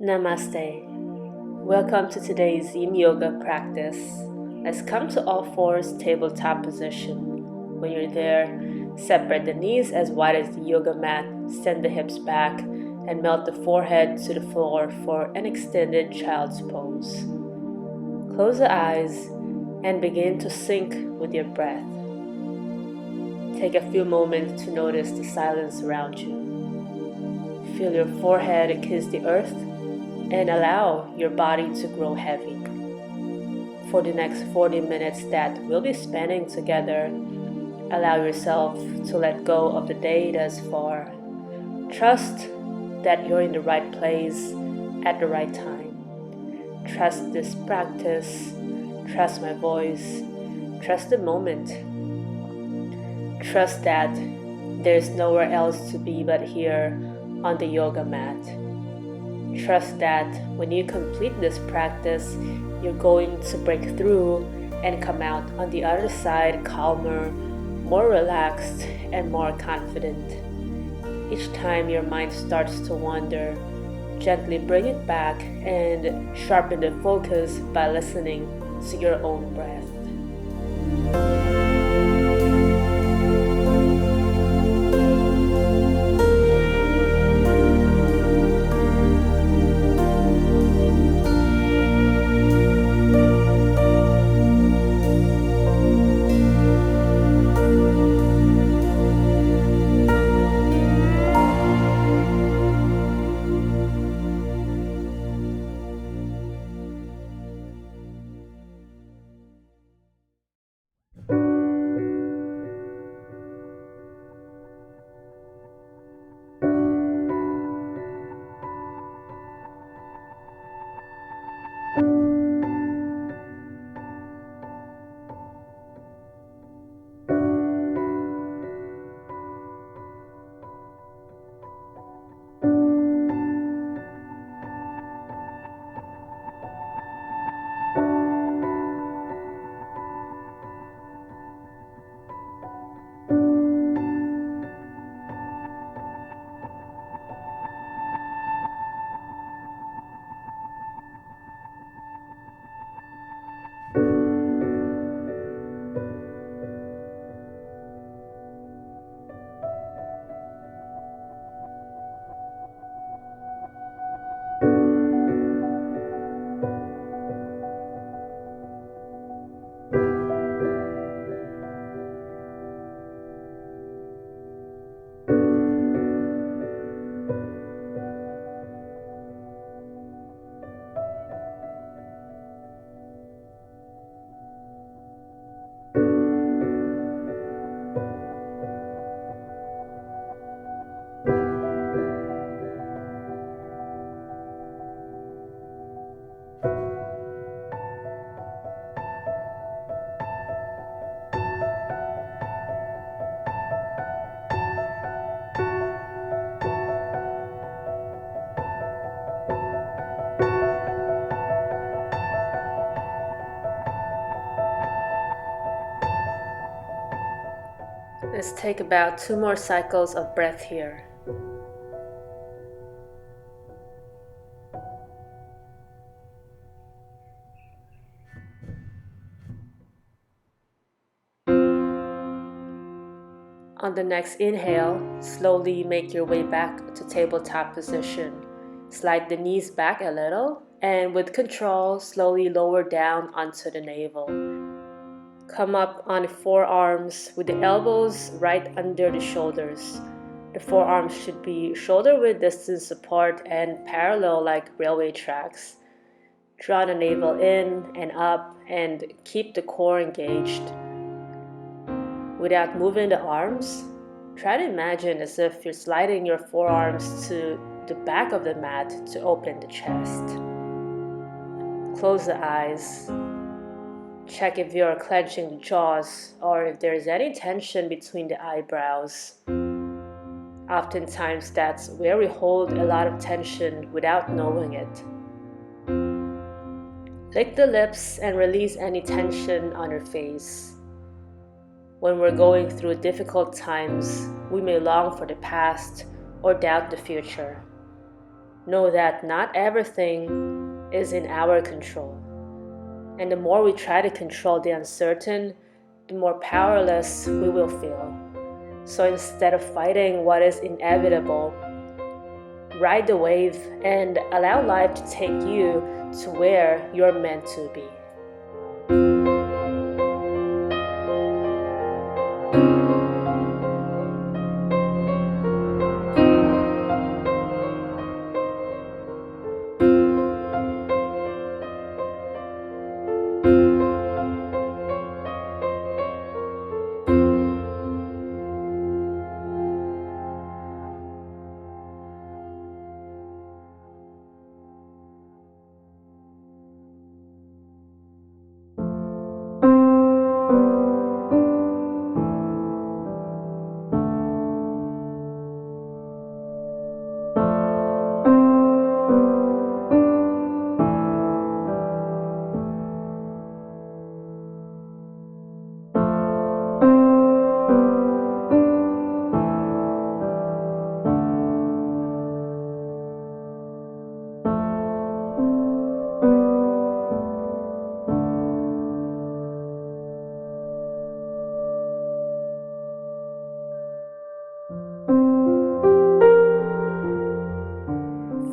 Namaste. Welcome to today's Yin Yoga practice. Let's come to all fours tabletop position. When you're there, separate the knees as wide as the yoga mat, send the hips back, and melt the forehead to the floor for an extended child's pose. Close the eyes and begin to sync with your breath. Take a few moments to notice the silence around you. Feel your forehead kiss the earth and allow your body to grow heavy. For the next 40 minutes that we'll be spending together, allow yourself to let go of the day thus far. Trust that you're in the right place at the right time. Trust this practice. Trust my voice. Trust the moment. Trust that there's nowhere else to be but here on the yoga mat. Trust that when you complete this practice, you're going to break through and come out on the other side calmer, more relaxed, and more confident. Each time your mind starts to wander, gently bring it back and sharpen the focus by listening to your own breath. Let's take about 2 more cycles of breath here. On the next inhale, slowly make your way back to tabletop position. Slide the knees back a little, and with control, slowly lower down onto the navel. Come up on the forearms with the elbows right under the shoulders. The forearms should be shoulder-width distance apart and parallel like railway tracks. Draw the navel in and up and keep the core engaged. Without moving the arms, try to imagine as if you're sliding your forearms to the back of the mat to open the chest. Close the eyes. Check if you're clenching the jaws or if there's any tension between the eyebrows. Oftentimes that's where we hold a lot of tension without knowing it. Lick the lips and release any tension on your face. When we're going through difficult times, we may long for the past or doubt the future. Know that not everything is in our control. And the more we try to control the uncertain, the more powerless we will feel. So instead of fighting what is inevitable, ride the wave and allow life to take you to where you're meant to be.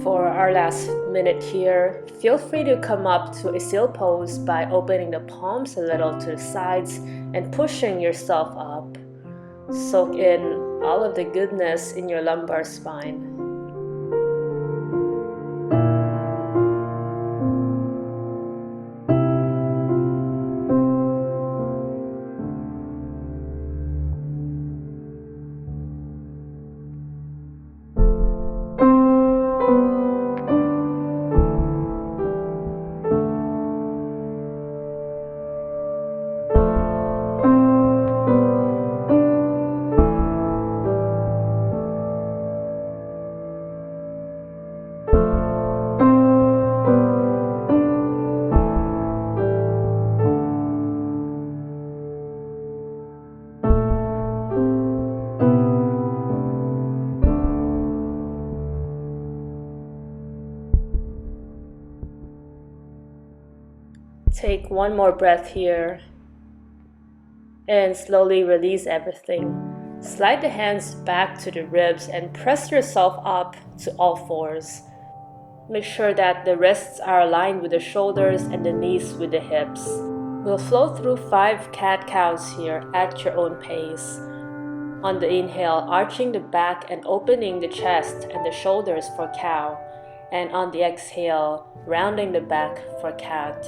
For our last minute here, feel free to come up to a seal pose by opening the palms a little to the sides and pushing yourself up. Soak in all of the goodness in your lumbar spine. Take one more breath here and slowly release everything. Slide the hands back to the ribs and press yourself up to all fours. Make sure that the wrists are aligned with the shoulders and the knees with the hips. We'll flow through 5 cat counts here at your own pace. On the inhale, arching the back and opening the chest and the shoulders for cow. And on the exhale, rounding the back for cat.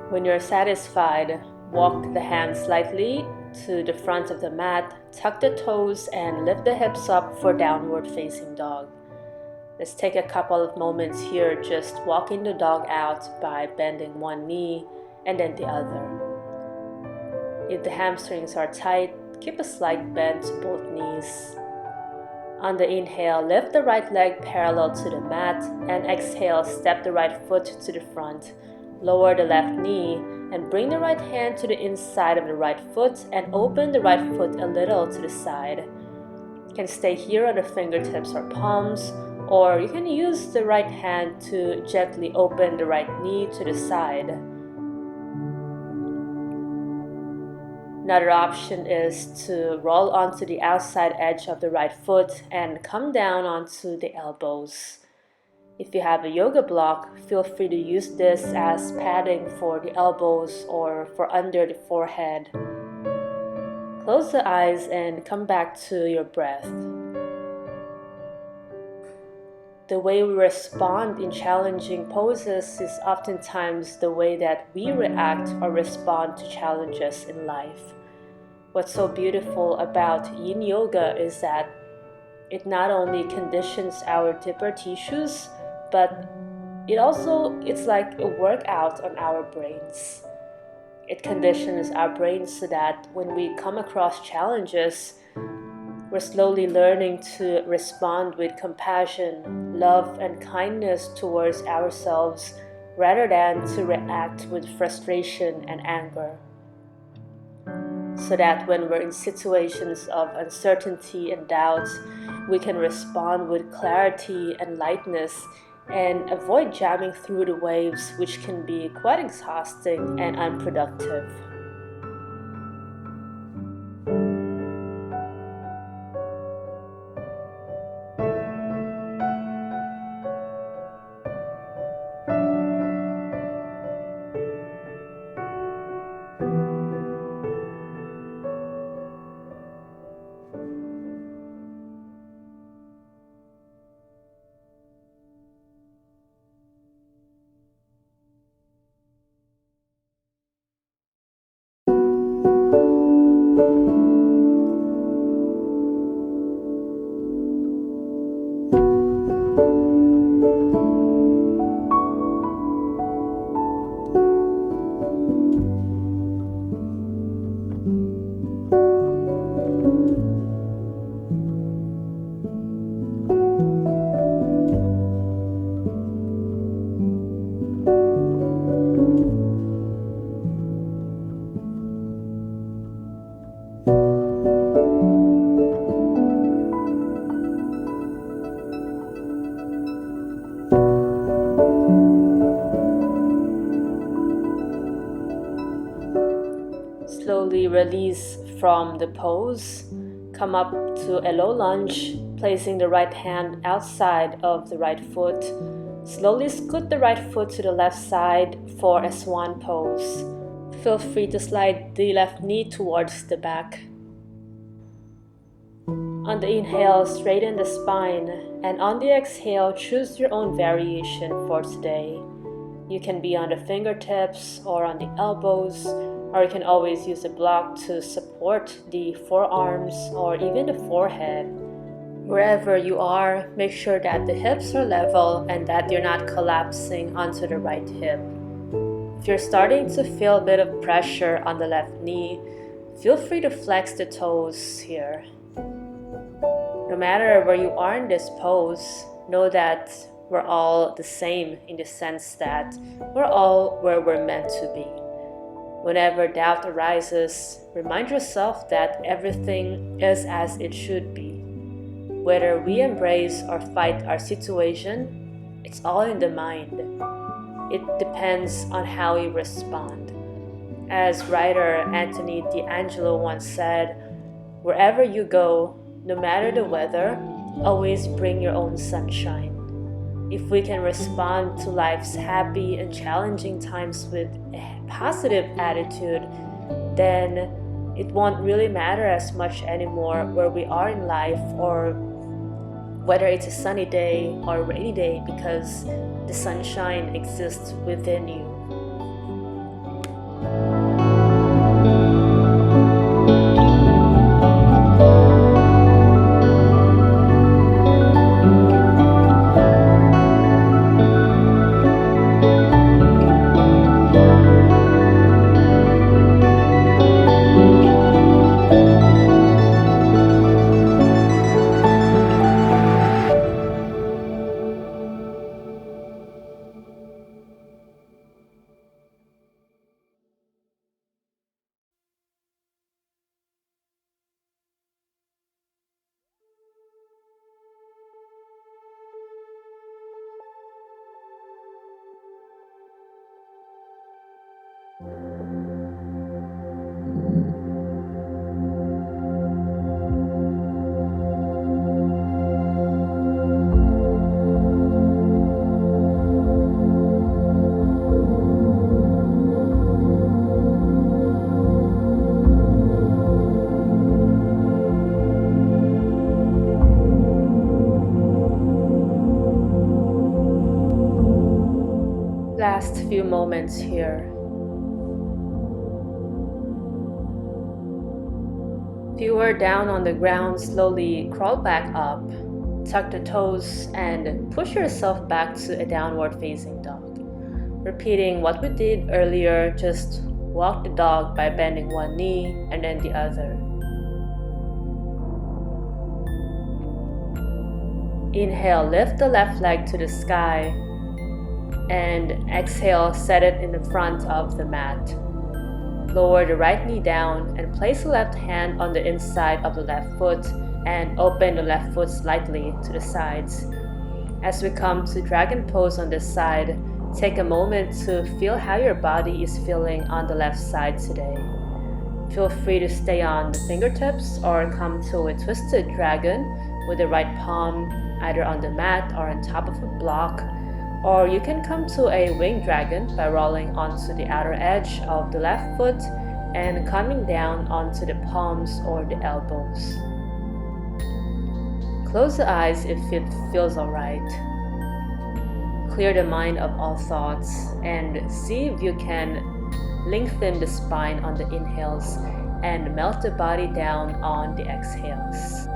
When you're satisfied, walk the hands slightly to the front of the mat, tuck the toes, and lift the hips up for downward facing dog. Let's take a couple of moments here just walking the dog out by bending one knee and then the other. If the hamstrings are tight, keep a slight bend to both knees. On the inhale, lift the right leg parallel to the mat, and exhale, step the right foot to the front. Lower the left knee and bring the right hand to the inside of the right foot and open the right foot a little to the side. You can stay here on the fingertips or palms, or you can use the right hand to gently open the right knee to the side. Another option is to roll onto the outside edge of the right foot and come down onto the elbows. If you have a yoga block, feel free to use this as padding for the elbows or for under the forehead. Close the eyes and come back to your breath. The way we respond in challenging poses is oftentimes the way that we react or respond to challenges in life. What's so beautiful about Yin Yoga is that it not only conditions our deeper tissues, but it's like a workout on our brains. It conditions our brains so that when we come across challenges, We're slowly learning to respond with compassion, love, and kindness towards ourselves rather than to react with frustration and anger. So that when we're in situations of uncertainty and doubt, we can respond with clarity and lightness and avoid jamming through the waves, which can be quite exhausting and unproductive. Slowly release from the pose. Come up to a low lunge, placing the right hand outside of the right foot. Slowly scoot the right foot to the left side for a swan pose. Feel free to slide the left knee towards the back. On the inhale, straighten the spine, and on the exhale, choose your own variation for today. You can be on the fingertips or on the elbows, or you can always use a block to support the forearms or even the forehead. Wherever you are, make sure that the hips are level and that you're not collapsing onto the right hip. If you're starting to feel a bit of pressure on the left knee, feel free to flex the toes here. No matter where you are in this pose, know that we're all the same in the sense that we're all where we're meant to be. Whenever doubt arises, remind yourself that everything is as it should be. Whether we embrace or fight our situation, it's all in the mind. It depends on how we respond. As writer Anthony D'Angelo once said, wherever you go, no matter the weather, always bring your own sunshine. If we can respond to life's happy and challenging times with a positive attitude, then it won't really matter as much anymore where we are in life or whether it's a sunny day or a rainy day, because the sunshine exists within you. Last few moments here. If you are down on the ground, slowly crawl back up, tuck the toes, and push yourself back to a downward facing dog. Repeating what we did earlier, just walk the dog by bending one knee and then the other. Inhale, lift the left leg to the sky, and exhale, set it in the front of the mat. Lower the right knee down and place the left hand on the inside of the left foot and open the left foot slightly to the sides. As we come to dragon pose on this side, take a moment to feel how your body is feeling on the left side today. Feel free to stay on the fingertips or come to a twisted dragon with the right palm either on the mat or on top of a block. Or you can come to a winged dragon by rolling onto the outer edge of the left foot and coming down onto the palms or the elbows. Close the eyes if it feels alright. Clear the mind of all thoughts and see if you can lengthen the spine on the inhales and melt the body down on the exhales.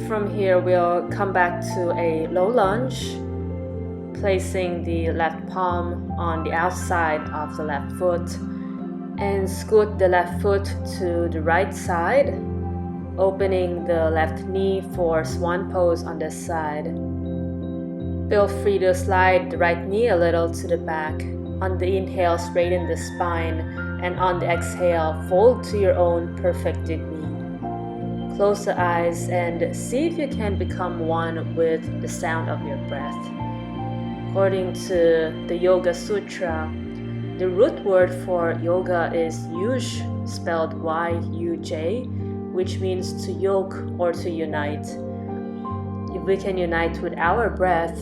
From here, we'll come back to a low lunge, placing the left palm on the outside of the left foot and scoot the left foot to the right side, opening the left knee for swan pose on this side. Feel free to slide the right knee a little to the back. On the inhale, straighten the spine, and on the exhale, fold to your own perfect degree. Close the eyes and see if you can become one with the sound of your breath. According to the Yoga Sutra, the root word for yoga is yuj, spelled Y-U-J, which means to yoke or to unite. If we can unite with our breath,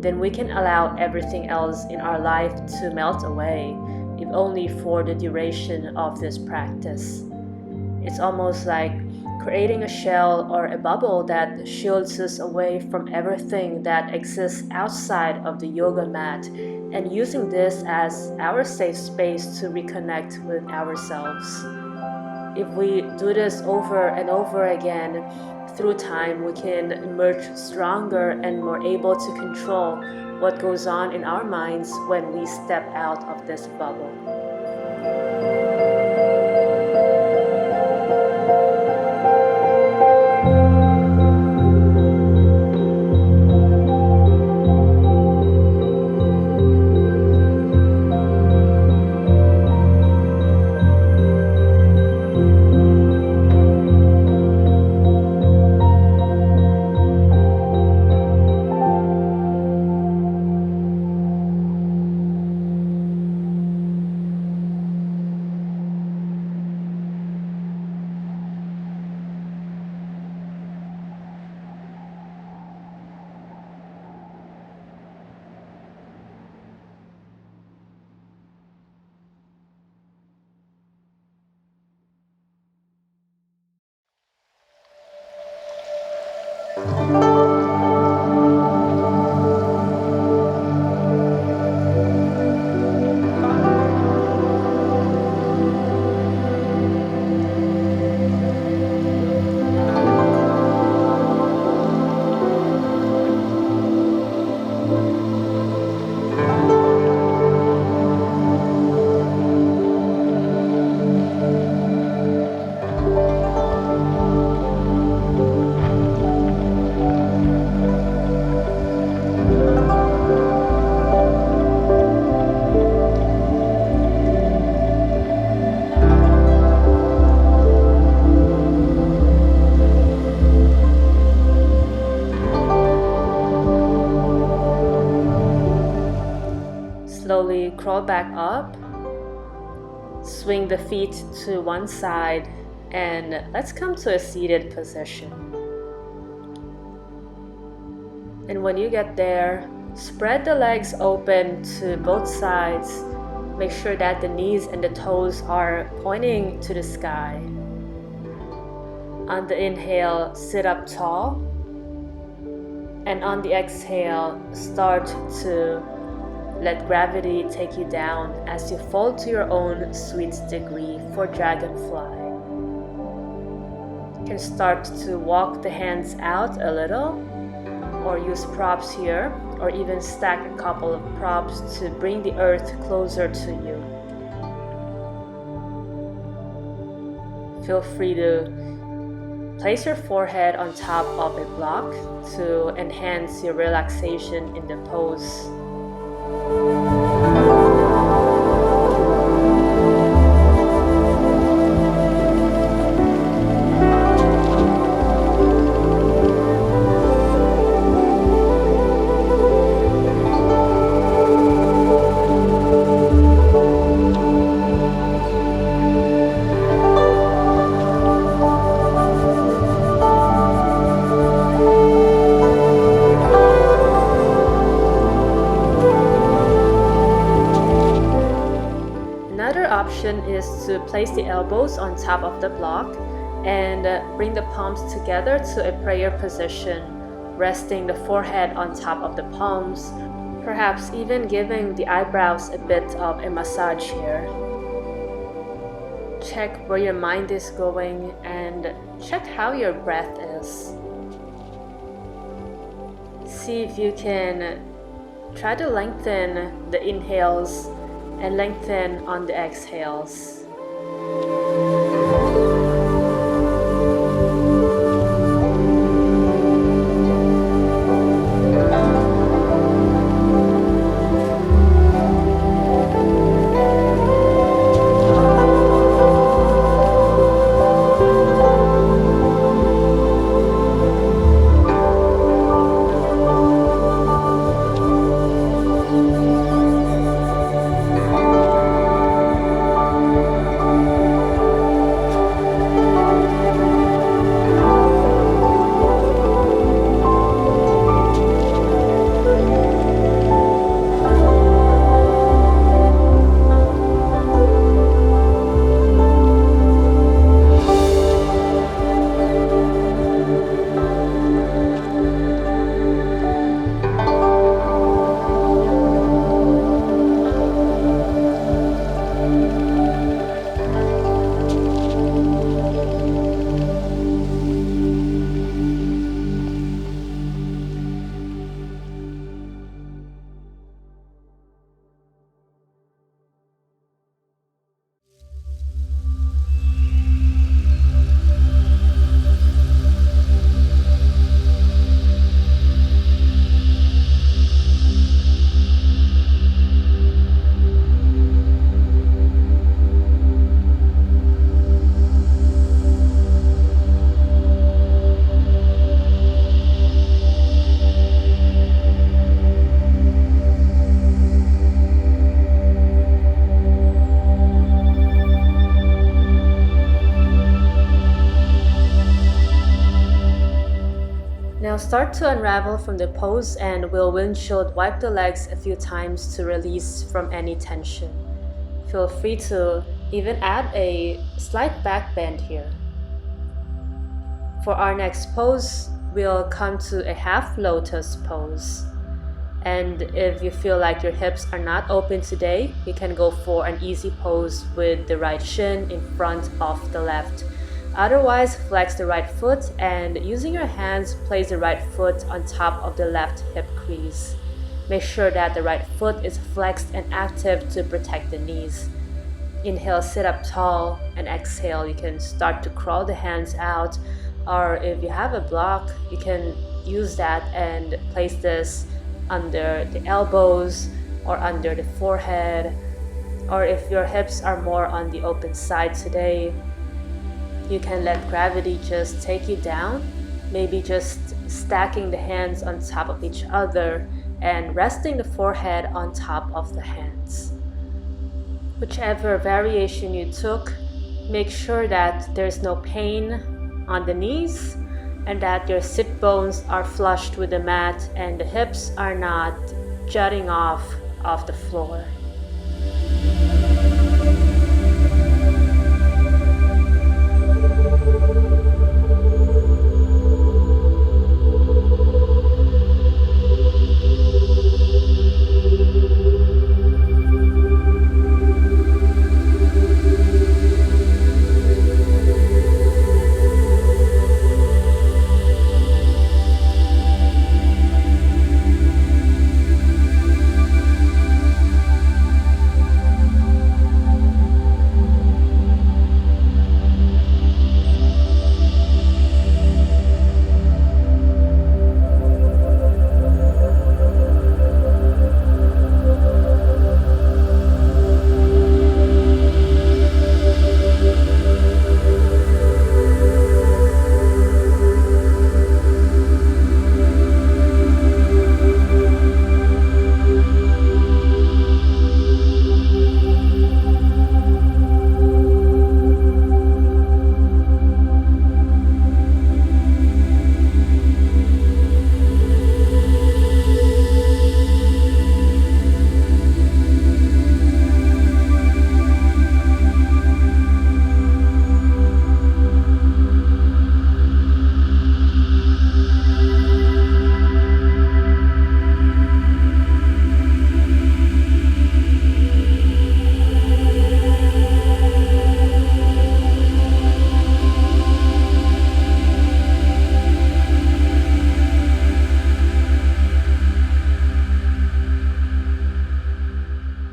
then we can allow everything else in our life to melt away, if only for the duration of this practice. It's almost like creating a shell or a bubble that shields us away from everything that exists outside of the yoga mat, and using this as our safe space to reconnect with ourselves. If we do this over and over again, through time we can emerge stronger and more able to control what goes on in our minds when we step out of this bubble. Slowly crawl back up. Swing the feet to one side and let's come to a seated position. And when you get there, spread the legs open to both sides. Make sure that the knees and the toes are pointing to the sky. On the inhale, sit up tall. And on the exhale, start to let gravity take you down as you fall to your own sweet degree for Dragonfly. You can start to walk the hands out a little, or use props here, or even stack a couple of props to bring the earth closer to you. Feel free to place your forehead on top of a block to enhance your relaxation in the pose. Is to place the elbows on top of the block and bring the palms together to a prayer position, resting the forehead on top of the palms, perhaps even giving the eyebrows a bit of a massage here. Check where your mind is going and check how your breath is. See if you can try to lengthen the inhales and lengthen on the exhales. Now start to unravel from the pose and we'll windshield wipe the legs a few times to release from any tension. Feel free to even add a slight back bend here. For our next pose, we'll come to a half lotus pose. And if you feel like your hips are not open today, you can go for an easy pose with the right shin in front of the left. Otherwise, flex the right foot and using your hands, place the right foot on top of the left hip crease. Make sure that the right foot is flexed and active to protect the knees. Inhale, sit up tall, and exhale, you can start to crawl the hands out, or if you have a block, you can use that and place this under the elbows or under the forehead, or if your hips are more on the open side today, you can let gravity just take you down, maybe just stacking the hands on top of each other and resting the forehead on top of the hands. Whichever variation you took, make sure that there's no pain on the knees and that your sit bones are flushed with the mat and the hips are not jutting off of the floor.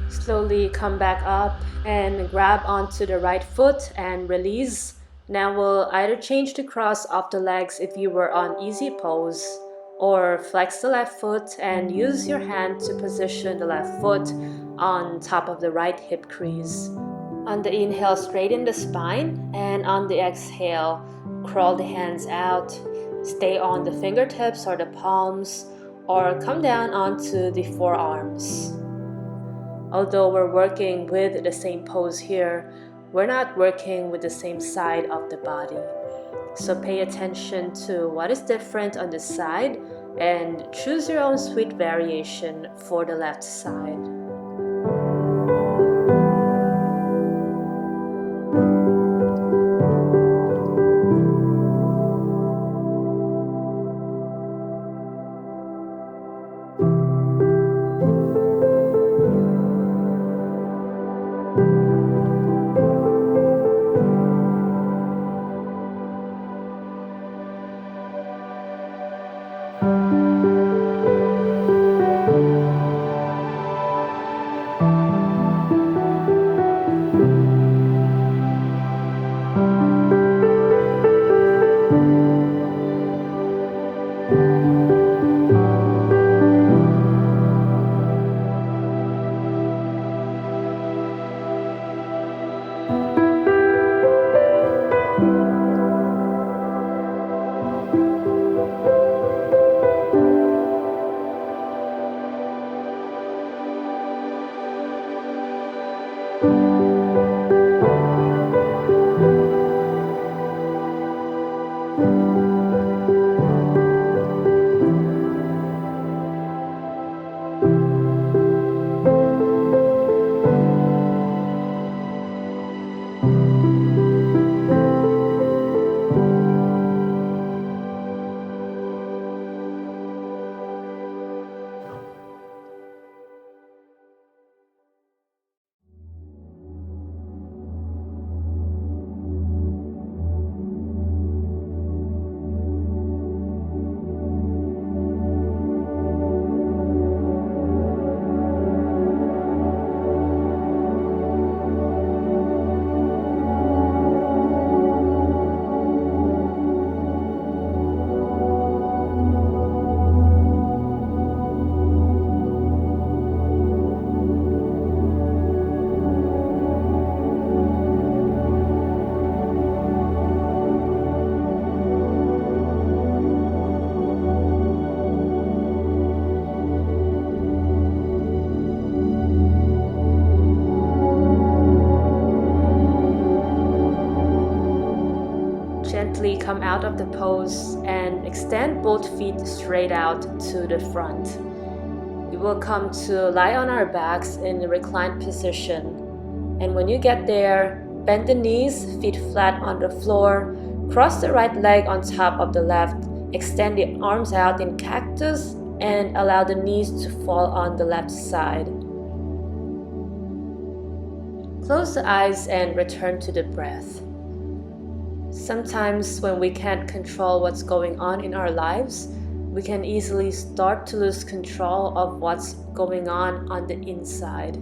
Slowly come back up and grab onto the right foot and release. Now we'll either change the cross of the legs if you were on easy pose, or flex the left foot and use your hand to position the left foot on top of the right hip crease. On the inhale, straighten the spine, and on the exhale, crawl the hands out. Stay on the fingertips or the palms, or come down onto the forearms. Although we're working with the same pose here, we're not working with the same side of the body. So pay attention to what is different on this side and choose your own sweet variation for the left side. come out of the pose and extend both feet straight out to the front. We will come to lie on our backs in a reclined position. And when you get there, bend the knees, feet flat on the floor, cross the right leg on top of the left, extend the arms out in cactus, and allow the knees to fall on the left side. Close the eyes and return to the breath. Sometimes when we can't control what's going on in our lives, we can easily start to lose control of what's going on the inside.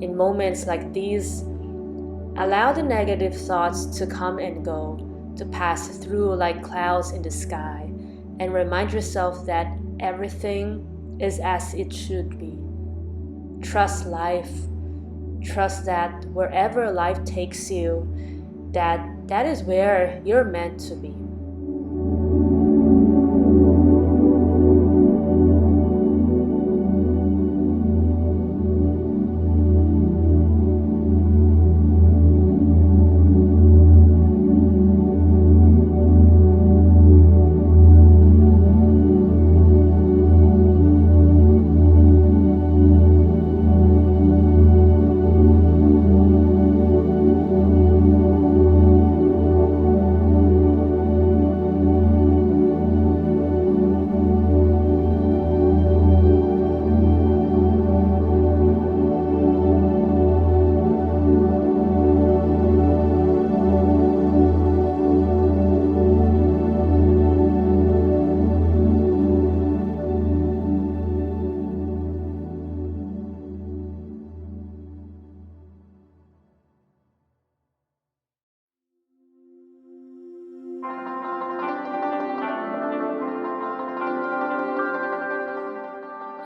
In moments like these, allow the negative thoughts to come and go, to pass through like clouds in the sky, and remind yourself that everything is as it should be. Trust life. Trust that wherever life takes you, that is where you're meant to be.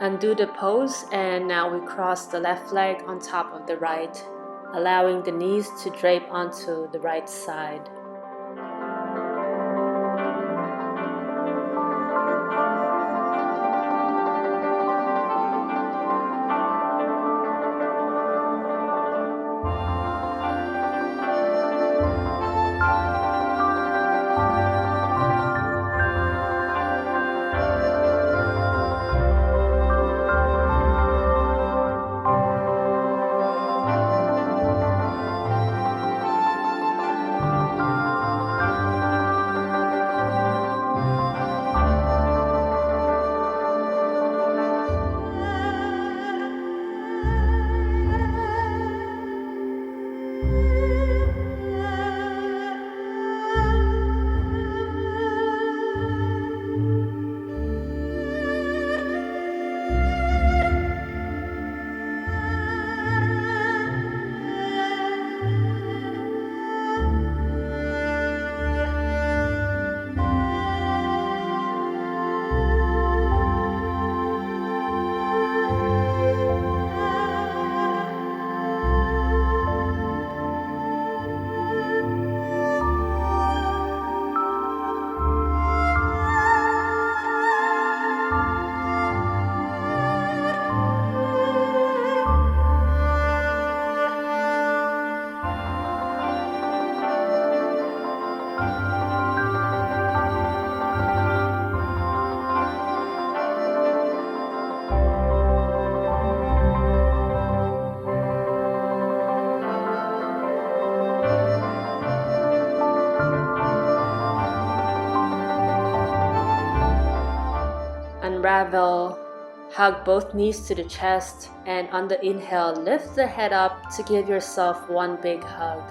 Undo the pose, and now we cross the left leg on top of the right, allowing the knees to drape onto the right side. Unravel, hug both knees to the chest, and on the inhale, lift the head up to give yourself one big hug.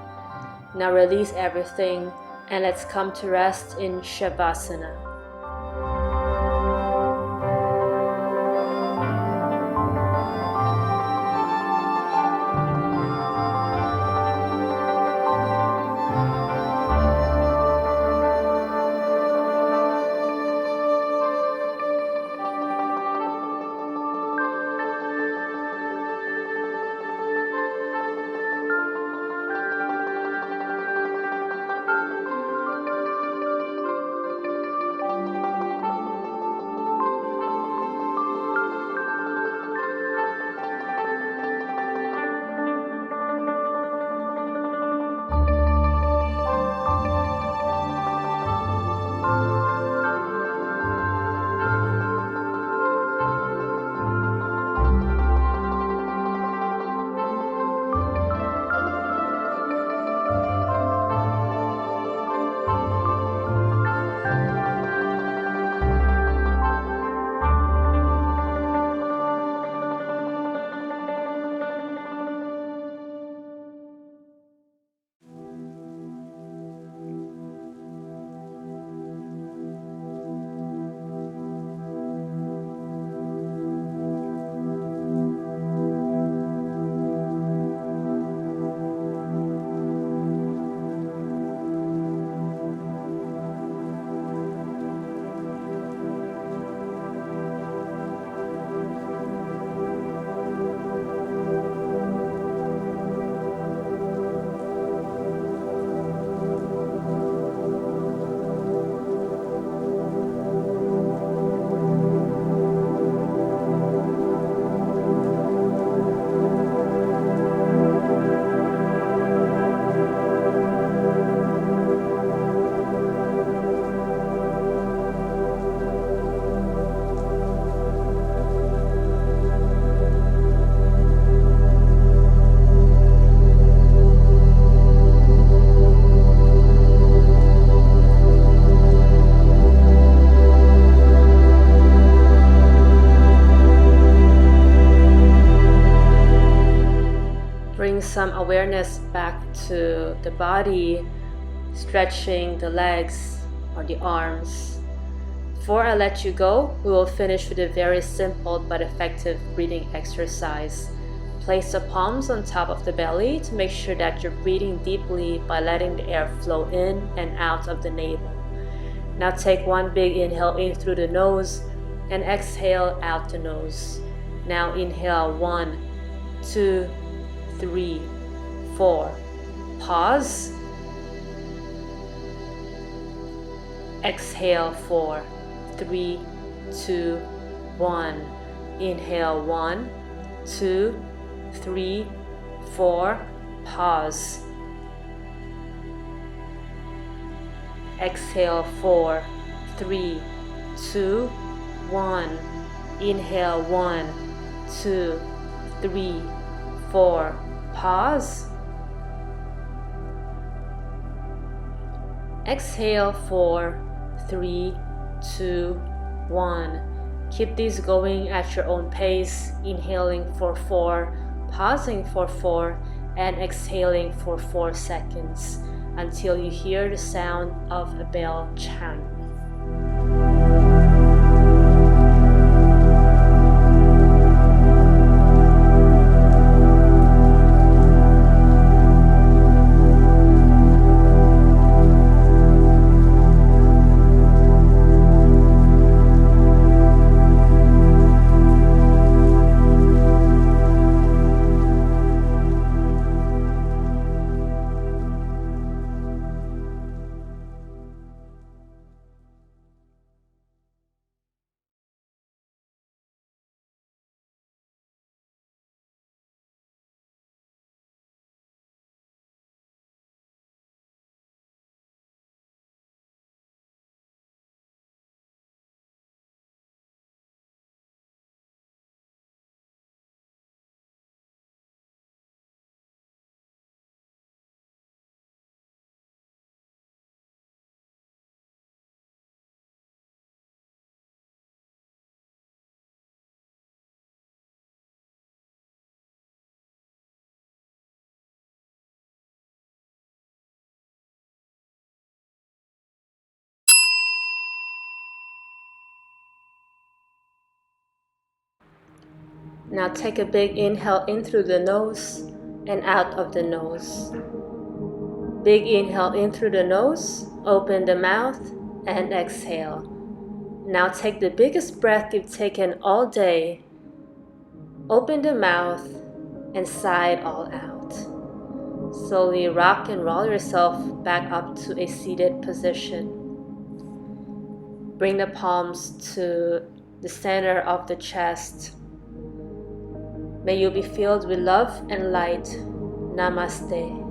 Now release everything, and let's come to rest in Savasana. some awareness back to the body, stretching the legs or the arms. Before I let you go, we will finish with a very simple but effective breathing exercise. Place the palms on top of the belly to make sure that you're breathing deeply by letting the air flow in and out of the navel. Now take one big inhale in through the nose and exhale out the nose. Now inhale 1, 2, 3, 4. Pause. Exhale 4, 3, 2, 1. Inhale 1, 2, 3, 4. Pause. Exhale 4, 3, 2, 1. Inhale 1, 2, 3, 4. Pause. Exhale 4, 3, 2, 1. Keep this going at your own pace, inhaling for 4, pausing for 4, and exhaling for 4 seconds until you hear the sound of a bell chime. Now take a big inhale in through the nose and out of the nose. Big inhale in through the nose, open the mouth, and exhale. Now take the biggest breath you've taken all day. Open the mouth and sigh it all out. Slowly rock and roll yourself back up to a seated position. Bring the palms to the center of the chest. May you be filled with love and light. Namaste.